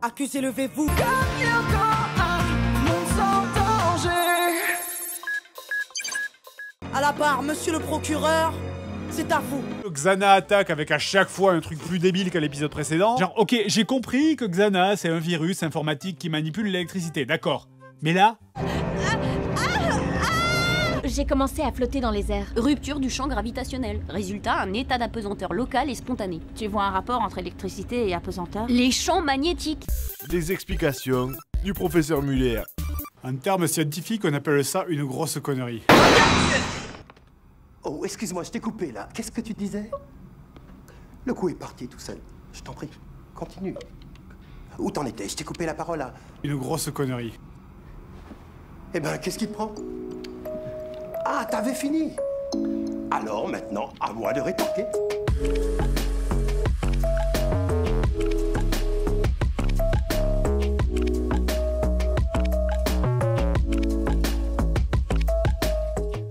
Accusé, levez-vous. À la barre, monsieur le procureur, c'est à vous. Xana attaque avec à chaque fois un truc plus débile qu'à l'épisode précédent. Genre, ok, j'ai compris que Xana, c'est un virus informatique qui manipule l'électricité, d'accord. Mais là... J'ai commencé à flotter dans les airs. Rupture du champ gravitationnel. Résultat, un état d'apesanteur local et spontané. Tu vois un rapport entre électricité et apesanteur? Les champs magnétiques. Les explications du professeur Muller. En termes scientifiques, on appelle ça une grosse connerie. Oh, excuse-moi, je t'ai coupé là. Qu'est-ce que tu disais? Le coup est parti tout seul. Je t'en prie, continue. Où t'en étais? Je t'ai coupé la parole là. Une grosse connerie. Eh ben, qu'est-ce qui te prend? Ah, t'avais fini. Alors maintenant, à moi de rétorquer.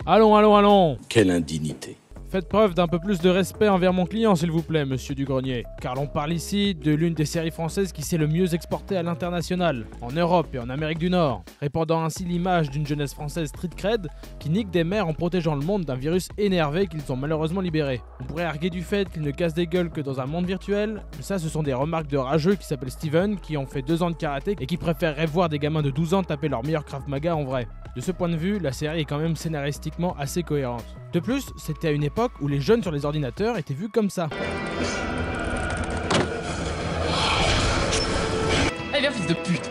Allons. Quelle indignité. Faites preuve d'un peu plus de respect envers mon client, s'il vous plaît, monsieur Dugrenier. Car l'on parle ici de l'une des séries françaises qui s'est le mieux exportée à l'international, en Europe et en Amérique du Nord, répandant ainsi l'image d'une jeunesse française street cred qui nique des mères en protégeant le monde d'un virus énervé qu'ils ont malheureusement libéré. On pourrait arguer du fait qu'ils ne cassent des gueules que dans un monde virtuel, mais ça ce sont des remarques de rageux qui s'appellent Steven, qui ont fait 2 ans de karaté et qui préféreraient voir des gamins de 12 ans taper leur meilleur Krav Maga en vrai. De ce point de vue, la série est quand même scénaristiquement assez cohérente. De plus, c'était à une époque où les jeunes sur les ordinateurs étaient vus comme ça. Eh bien, fils de pute!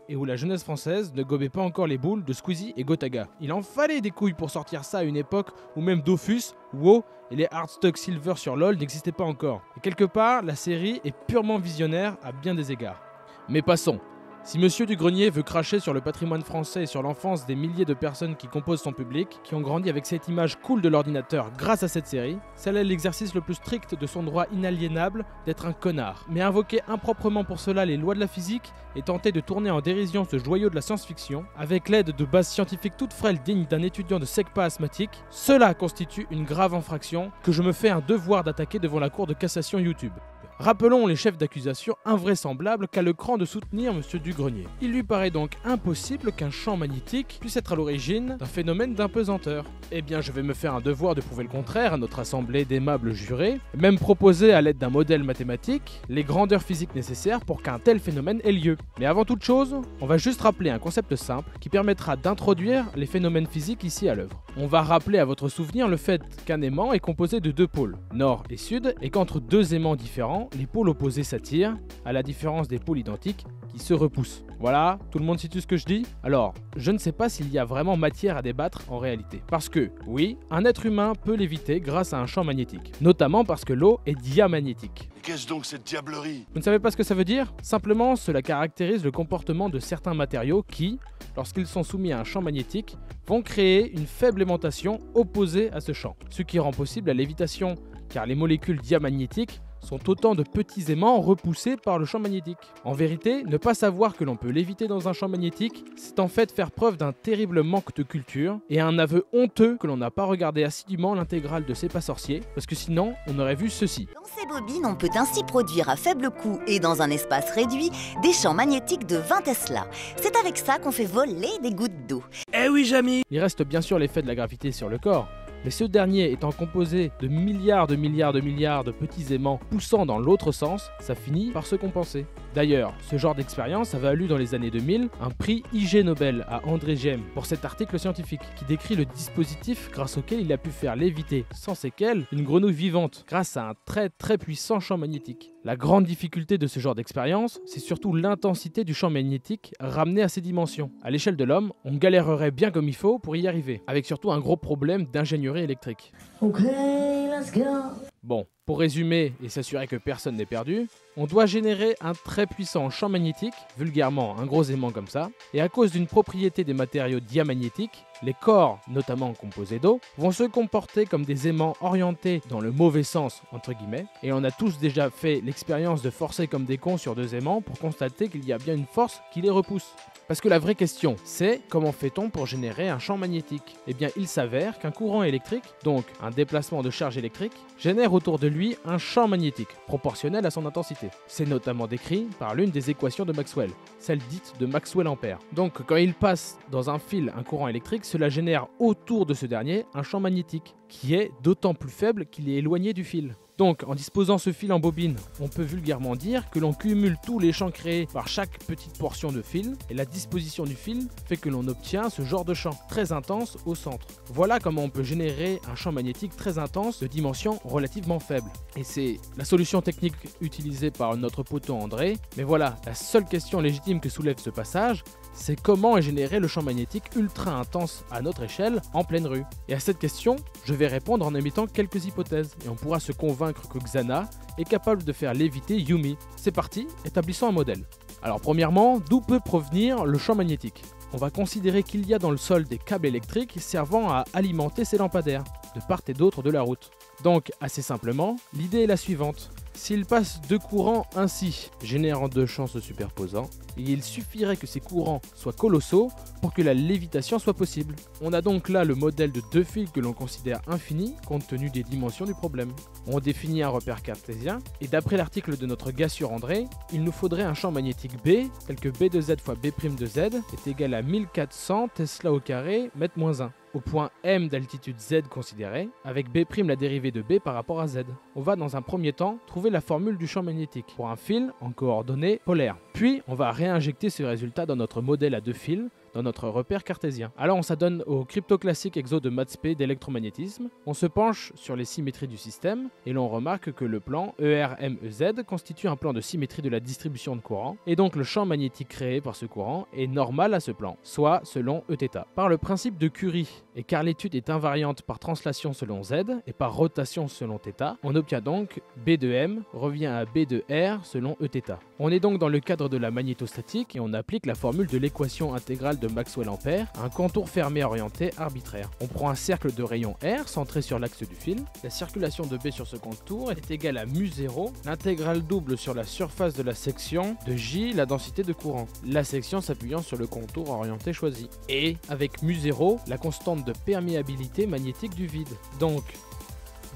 Et où la jeunesse française ne gobait pas encore les boules de Squeezie et Gotaga. Il en fallait des couilles pour sortir ça à une époque où même Dofus, WoW et les Hardstock Silver sur LoL n'existaient pas encore. Et quelque part, la série est purement visionnaire à bien des égards. Mais passons. Si Monsieur Dugrenier veut cracher sur le patrimoine français et sur l'enfance des milliers de personnes qui composent son public, qui ont grandi avec cette image cool de l'ordinateur grâce à cette série, celle est l'exercice le plus strict de son droit inaliénable d'être un connard. Mais invoquer improprement pour cela les lois de la physique et tenter de tourner en dérision ce joyau de la science-fiction, avec l'aide de bases scientifiques toutes frêles dignes d'un étudiant de SECPA asthmatique, cela constitue une grave infraction que je me fais un devoir d'attaquer devant la cour de cassation YouTube. Rappelons les chefs d'accusation invraisemblables qu'a le cran de soutenir Monsieur Dugrenier. Il lui paraît donc impossible qu'un champ magnétique puisse être à l'origine d'un phénomène d'apesanteur. Eh bien, je vais me faire un devoir de prouver le contraire à notre assemblée d'aimables jurés, même proposer à l'aide d'un modèle mathématique les grandeurs physiques nécessaires pour qu'un tel phénomène ait lieu. Mais avant toute chose, on va juste rappeler un concept simple qui permettra d'introduire les phénomènes physiques ici à l'œuvre. On va rappeler à votre souvenir le fait qu'un aimant est composé de 2 pôles, nord et sud, et qu'entre 2 aimants différents, les pôles opposés s'attirent, à la différence des pôles identiques qui se repoussent. Voilà, tout le monde situe ce que je dis? Alors, je ne sais pas s'il y a vraiment matière à débattre en réalité. Parce que, oui, un être humain peut l'éviter grâce à un champ magnétique. Notamment parce que l'eau est diamagnétique. Qu'est-ce donc cette diablerie? Vous ne savez pas ce que ça veut dire? Simplement, cela caractérise le comportement de certains matériaux qui, lorsqu'ils sont soumis à un champ magnétique, vont créer une faible aimantation opposée à ce champ. Ce qui rend possible la lévitation, car les molécules diamagnétiques sont autant de petits aimants repoussés par le champ magnétique. En vérité, ne pas savoir que l'on peut léviter dans un champ magnétique, c'est en fait faire preuve d'un terrible manque de culture et un aveu honteux que l'on n'a pas regardé assidûment l'intégrale de C'est pas sorcier, parce que sinon, on aurait vu ceci. Dans ces bobines, on peut ainsi produire à faible coût et dans un espace réduit des champs magnétiques de 20 Tesla. C'est avec ça qu'on fait voler des gouttes d'eau. Eh oui, Jamy! Il reste bien sûr l'effet de la gravité sur le corps, mais ce dernier étant composé de milliards de petits aimants poussant dans l'autre sens, ça finit par se compenser. D'ailleurs, ce genre d'expérience a valu dans les années 2000 un prix IG Nobel à André Giem pour cet article scientifique qui décrit le dispositif grâce auquel il a pu faire léviter sans séquelles une grenouille vivante grâce à un très puissant champ magnétique. La grande difficulté de ce genre d'expérience, c'est surtout l'intensité du champ magnétique ramené à ses dimensions. À l'échelle de l'homme, on galérerait bien comme il faut pour y arriver, avec surtout un gros problème d'ingénierie électrique. Ok, let's go! Bon, pour résumer et s'assurer que personne n'est perdu, on doit générer un très puissant champ magnétique, vulgairement un gros aimant comme ça, et à cause d'une propriété des matériaux diamagnétiques, les corps, notamment composés d'eau, vont se comporter comme des aimants orientés dans le mauvais sens, entre guillemets, et on a tous déjà fait l'expérience de forcer comme des cons sur 2 aimants pour constater qu'il y a bien une force qui les repousse. Parce que la vraie question, c'est comment fait-on pour générer un champ magnétique? Eh bien, il s'avère qu'un courant électrique, donc un déplacement de charge électrique, génère autour de lui un champ magnétique, proportionnel à son intensité. C'est notamment décrit par l'une des équations de Maxwell, celle dite de Maxwell-Ampère. Donc, quand il passe dans un fil un courant électrique, cela génère autour de ce dernier un champ magnétique, qui est d'autant plus faible qu'il est éloigné du fil. Donc, en disposant ce fil en bobine, on peut vulgairement dire que l'on cumule tous les champs créés par chaque petite portion de fil, et la disposition du fil fait que l'on obtient ce genre de champ, très intense au centre. Voilà comment on peut générer un champ magnétique très intense de dimension relativement faible. Et c'est la solution technique utilisée par notre poteau André, mais voilà, la seule question légitime que soulève ce passage, c'est comment est généré le champ magnétique ultra intense à notre échelle en pleine rue. Et à cette question, je vais répondre en émettant quelques hypothèses, et on pourra se convaincre que Xana est capable de faire léviter Yumi. C'est parti, établissons un modèle. Alors premièrement, d'où peut provenir le champ magnétique? On va considérer qu'il y a dans le sol des câbles électriques servant à alimenter ces lampadaires, de part et d'autre de la route. Donc, assez simplement, l'idée est la suivante. S'il passe deux courants ainsi, générant deux champs se superposant, il suffirait que ces courants soient colossaux pour que la lévitation soit possible. On a donc là le modèle de deux fils que l'on considère infinis compte tenu des dimensions du problème. On définit un repère cartésien, et d'après l'article de notre gars sur André, il nous faudrait un champ magnétique B, tel que B de Z fois B' de Z est égal à 1400 Tesla au carré, mètre moins 1. Au point M d'altitude Z considéré, avec B' la dérivée de B par rapport à Z. On va dans un premier temps trouver la formule du champ magnétique pour un fil en coordonnées polaires. Puis on va réinjecter ce résultat dans notre modèle à deux fils, dans notre repère cartésien. Alors on s'adonne au crypto-classique exo de maths spé d'électromagnétisme, on se penche sur les symétries du système, et l'on remarque que le plan ERMEZ constitue un plan de symétrie de la distribution de courant, et donc le champ magnétique créé par ce courant est normal à ce plan, soit selon Eθ. Par le principe de Curie, et car l'étude est invariante par translation selon Z, et par rotation selon θ, on obtient donc B de M revient à B de R selon Eθ. On est donc dans le cadre de la magnétostatique, et on applique la formule de l'équation intégrale de Maxwell-Ampère, un contour fermé orienté arbitraire. On prend un cercle de rayon R centré sur l'axe du fil. La circulation de B sur ce contour est égale à μ0, l'intégrale double sur la surface de la section de J, la densité de courant. La section s'appuyant sur le contour orienté choisi. Et avec μ0, la constante de perméabilité magnétique du vide. Donc,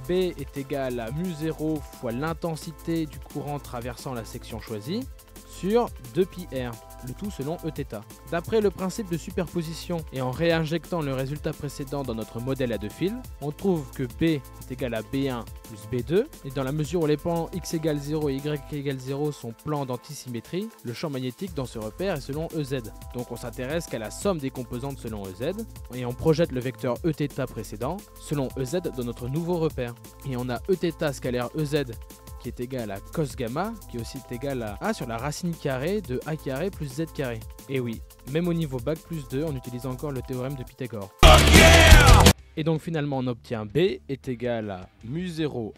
B est égal à μ0 fois l'intensité du courant traversant la section choisie sur 2πr, le tout selon Eθ. D'après le principe de superposition et en réinjectant le résultat précédent dans notre modèle à deux fils, on trouve que B est égal à B1 plus B2, et dans la mesure où les plans x égale 0 et y égale 0 sont plans d'antisymétrie, le champ magnétique dans ce repère est selon EZ. Donc on s'intéresse qu'à la somme des composantes selon EZ, et on projette le vecteur Eθ précédent selon EZ dans notre nouveau repère. Et on a Eθ scalaire EZ qui est égal à cos gamma, qui est aussi égal à A sur la racine carrée de A carré plus Z carré. Et oui, même au niveau bac plus 2, on utilise encore le théorème de Pythagore. Et donc finalement on obtient B est égal à μ0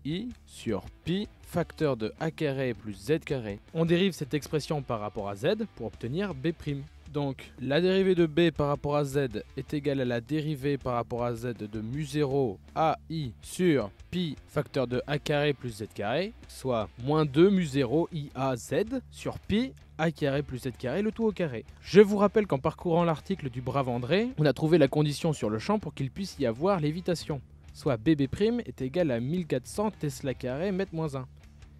AI sur pi facteur de A carré plus Z carré. On dérive cette expression par rapport à Z pour obtenir B'. Donc la dérivée de B par rapport à Z est égale à la dérivée par rapport à Z de μ0 AI sur pi facteur de A carré plus Z carré, soit moins 2 μ0 IAZ sur pi A carré plus Z carré, le tout au carré. Je vous rappelle qu'en parcourant l'article du brave André, on a trouvé la condition sur le champ pour qu'il puisse y avoir lévitation, soit BB' est égal à 1400 Tesla carré mètre moins 1.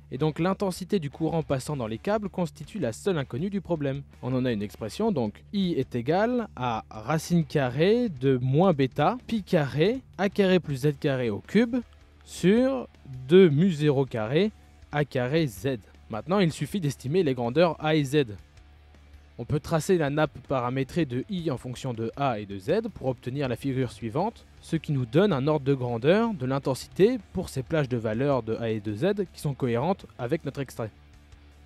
Et donc l'intensité du courant passant dans les câbles constitue la seule inconnue du problème. On en a une expression, donc I est égal à racine carrée de moins bêta, pi carré, A carré plus Z carré au cube, sur 2 μ0 carré, A carré Z. Maintenant, il suffit d'estimer les grandeurs A et Z. On peut tracer la nappe paramétrée de I en fonction de A et de Z pour obtenir la figure suivante, ce qui nous donne un ordre de grandeur de l'intensité pour ces plages de valeurs de A et de Z qui sont cohérentes avec notre extrait.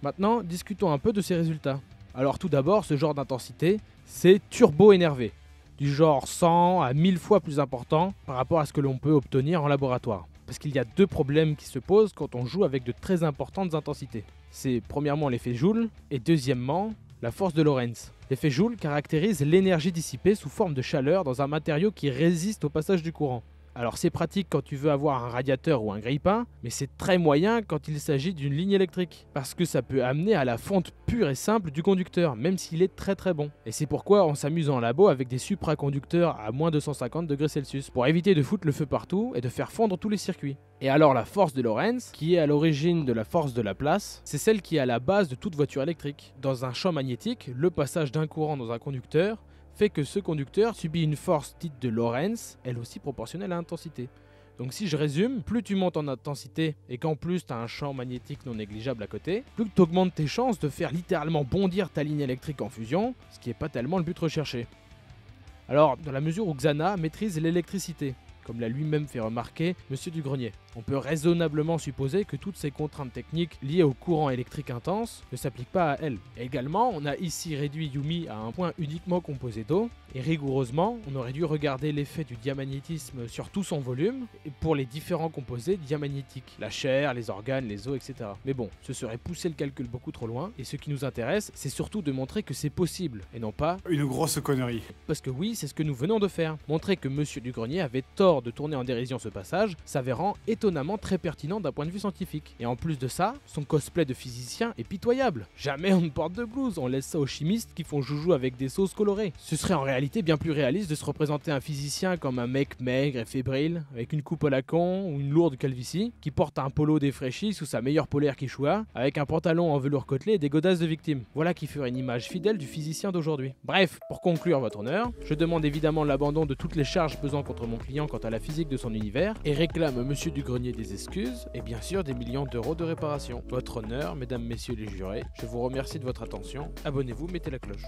Maintenant, discutons un peu de ces résultats. Alors tout d'abord, ce genre d'intensité, c'est turbo-énervé, du genre 100 à 1000 fois plus important par rapport à ce que l'on peut obtenir en laboratoire. Parce qu'il y a deux problèmes qui se posent quand on joue avec de très importantes intensités. C'est premièrement l'effet Joule, et deuxièmement, la force de Lorentz. L'effet Joule caractérise l'énergie dissipée sous forme de chaleur dans un matériau qui résiste au passage du courant. Alors c'est pratique quand tu veux avoir un radiateur ou un grille-pain, mais c'est très moyen quand il s'agit d'une ligne électrique, parce que ça peut amener à la fonte pure et simple du conducteur, même s'il est très bon. Et c'est pourquoi on s'amuse en labo avec des supraconducteurs à moins 250 degrés Celsius, pour éviter de foutre le feu partout et de faire fondre tous les circuits. Et alors la force de Lorentz, qui est à l'origine de la force de Laplace, c'est celle qui est à la base de toute voiture électrique. Dans un champ magnétique, le passage d'un courant dans un conducteur fait que ce conducteur subit une force dite de Lorentz, elle aussi proportionnelle à l'intensité. Donc si je résume, plus tu montes en intensité et qu'en plus tu as un champ magnétique non négligeable à côté, plus tu augmentes tes chances de faire littéralement bondir ta ligne électrique en fusion, ce qui n'est pas tellement le but recherché. Alors, dans la mesure où Xana maîtrise l'électricité, comme l'a lui-même fait remarquer Monsieur Dugrenier, on peut raisonnablement supposer que toutes ces contraintes techniques liées au courant électrique intense ne s'appliquent pas à elle. Et également, on a ici réduit Yumi à un point uniquement composé d'eau, et rigoureusement, on aurait dû regarder l'effet du diamagnétisme sur tout son volume, et pour les différents composés diamagnétiques, la chair, les organes, les os, etc. Mais bon, ce serait pousser le calcul beaucoup trop loin, et ce qui nous intéresse, c'est surtout de montrer que c'est possible, et non pas Une grosse connerie. parce que oui, c'est ce que nous venons de faire. Montrer que Monsieur Dugrenier avait tort de tourner en dérision ce passage, s'avérant étonnamment très pertinent d'un point de vue scientifique. Et en plus de ça, son cosplay de physicien est pitoyable. Jamais on ne porte de blouse, on laisse ça aux chimistes qui font joujou avec des sauces colorées. Ce serait en réalité bien plus réaliste de se représenter un physicien comme un mec maigre et fébrile, avec une coupe à la con ou une lourde calvitie, qui porte un polo défraîchi sous sa meilleure polaire Quechua, avec un pantalon en velours côtelé et des godasses de victime. Voilà qui ferait une image fidèle du physicien d'aujourd'hui. Bref, pour conclure votre honneur, je demande évidemment l'abandon de toutes les charges pesant contre mon client quant à la physique de son univers, et réclame Monsieur Dugrenier des excuses, et bien sûr des millions d'euros de réparation. Votre honneur, mesdames, messieurs les jurés, je vous remercie de votre attention. Abonnez-vous, mettez la cloche.